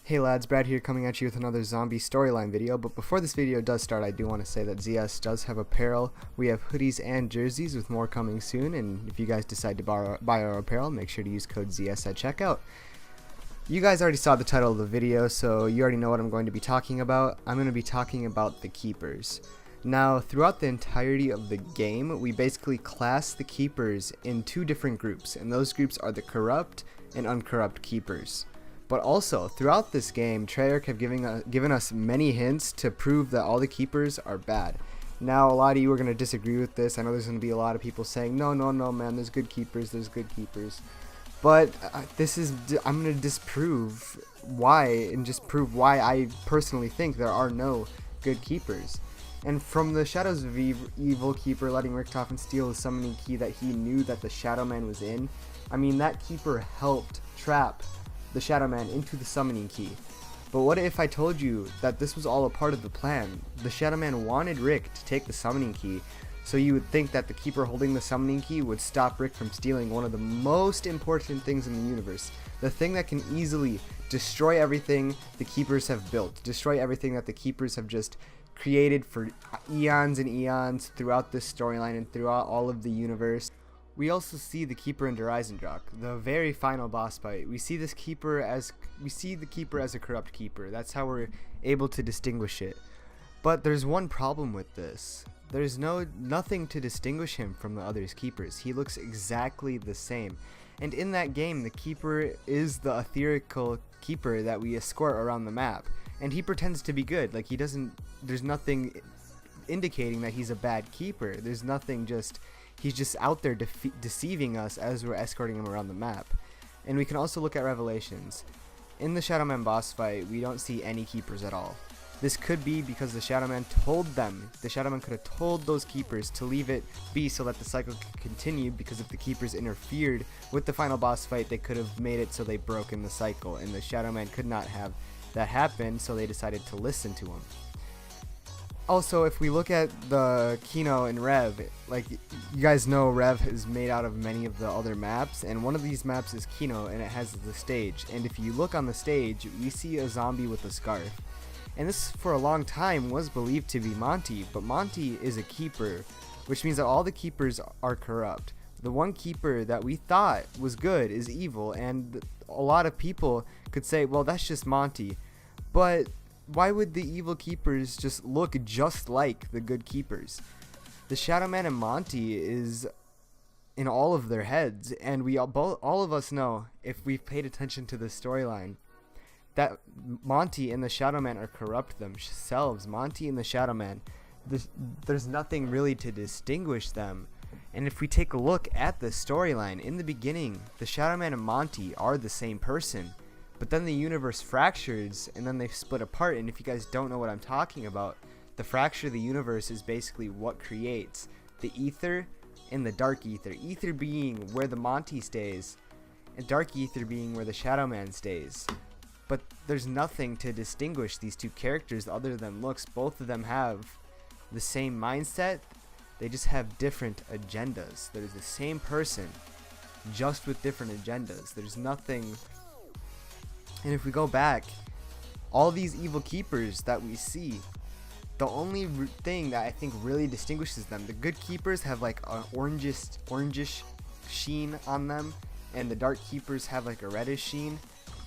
Hey lads, Brad here coming at you with another zombie storyline video, but before this video does start I do want to say that ZS does have apparel. We have hoodies and jerseys with more coming soon, and if you guys decide to buy our apparel, make sure to use code ZS at checkout. You guys already saw the title of the video, so you already know what I'm going to be talking about. I'm going to be talking about the keepers. Now, throughout the entirety of the game, we basically class the keepers in two different groups, and those groups are the corrupt and uncorrupt keepers. But also, throughout this game, Treyarch have given us many hints to prove that all the keepers are bad. Now, a lot of you are going to disagree with this. I know there's going to be a lot of people saying, no, man, there's good keepers, But I'm going to disprove why, and just prove why I personally think there are no good keepers. And from the Shadows of Evil keeper letting Richtofen steal the summoning key that he knew that the Shadow Man was in, I mean, that keeper helped trap the Shadow Man into the summoning key. But what if I told you that this was all a part of the plan? The Shadow Man wanted Rick to take the summoning key, so you would think that the keeper holding the summoning key would stop Rick from stealing one of the most important things in the universe. The thing that can easily destroy everything the keepers have built. Destroy everything that the keepers have just created for eons and eons throughout this storyline and throughout all of the universe. We also see the keeper in Der Eisendrache, the very final boss fight. We see the keeper as a corrupt keeper. That's how we're able to distinguish it. But there's one problem with this. There's nothing to distinguish him from the other keepers. He looks exactly the same. And in that game, the keeper is the ethereal keeper that we escort around the map. And he pretends to be good. Like, there's nothing indicating that he's a bad keeper. There's nothing, he's just out there deceiving us as we're escorting him around the map. And we can also look at Revelations. In the Shadow Man boss fight, we don't see any keepers at all. This could be because the Shadow Man told them. The Shadow Man could have told those keepers to leave it be so that the cycle could continue, because if the keepers interfered with the final boss fight, they could have made it so they broke in the cycle, and the Shadow Man could not have that happen, so they decided to listen to him. Also, if we look at the Kino and Rev, like, you guys know Rev is made out of many of the other maps, and one of these maps is Kino, and it has the stage. And if you look on the stage, we see a zombie with a scarf. And this, for a long time, was believed to be Monty, but Monty is a keeper, which means that all the keepers are corrupt. The one keeper that we thought was good is evil, and a lot of people could say, well, that's just Monty. But why would the evil keepers just look just like the good keepers? The Shadow Man and Monty is in all of their heads, and all of us know, if we've paid attention to the storyline, that Monty and the Shadow Man are corrupt themselves. Monty and the Shadow Man, there's nothing really to distinguish them. And if we take a look at the storyline, in the beginning, the Shadow Man and Monty are the same person. But then the universe fractures, and then they split apart. And if you guys don't know what I'm talking about, the fracture of the universe is basically what creates the ether and the dark ether. Ether being where the Monty stays, and dark ether being where the Shadow Man stays. But there's nothing to distinguish these two characters other than looks. Both of them have the same mindset. They just have different agendas. They're the same person, just with different agendas. There's nothing. And if we go back, all these evil keepers that we see, the only thing that I think really distinguishes them, the good keepers have like an orangish sheen on them, and the dark keepers have like a reddish sheen.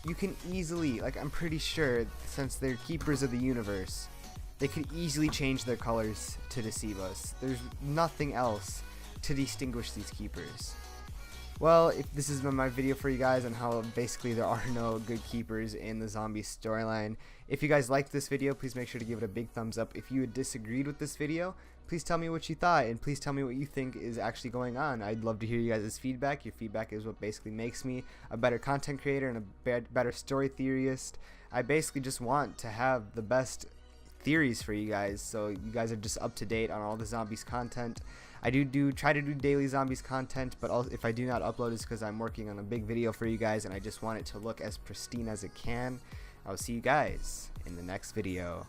You can easily, like, I'm pretty sure, since they're keepers of the universe, they could easily change their colors to deceive us. There's nothing else to distinguish these keepers. Well, if this has been my video for you guys on how basically there are no good keepers in the zombie storyline. If you guys liked this video, please make sure to give it a big thumbs up. If you had disagreed with this video, please tell me what you thought, and please tell me what you think is actually going on. I'd love to hear you guys' feedback. Your feedback is what basically makes me a better content creator and a better story theorist. I basically just want to have the best theories for you guys, so you guys are just up to date on all the zombies content. I try to do daily zombies content, but if I do not upload, it's because I'm working on a big video for you guys, and I just want it to look as pristine as it can. I'll see you guys in the next video.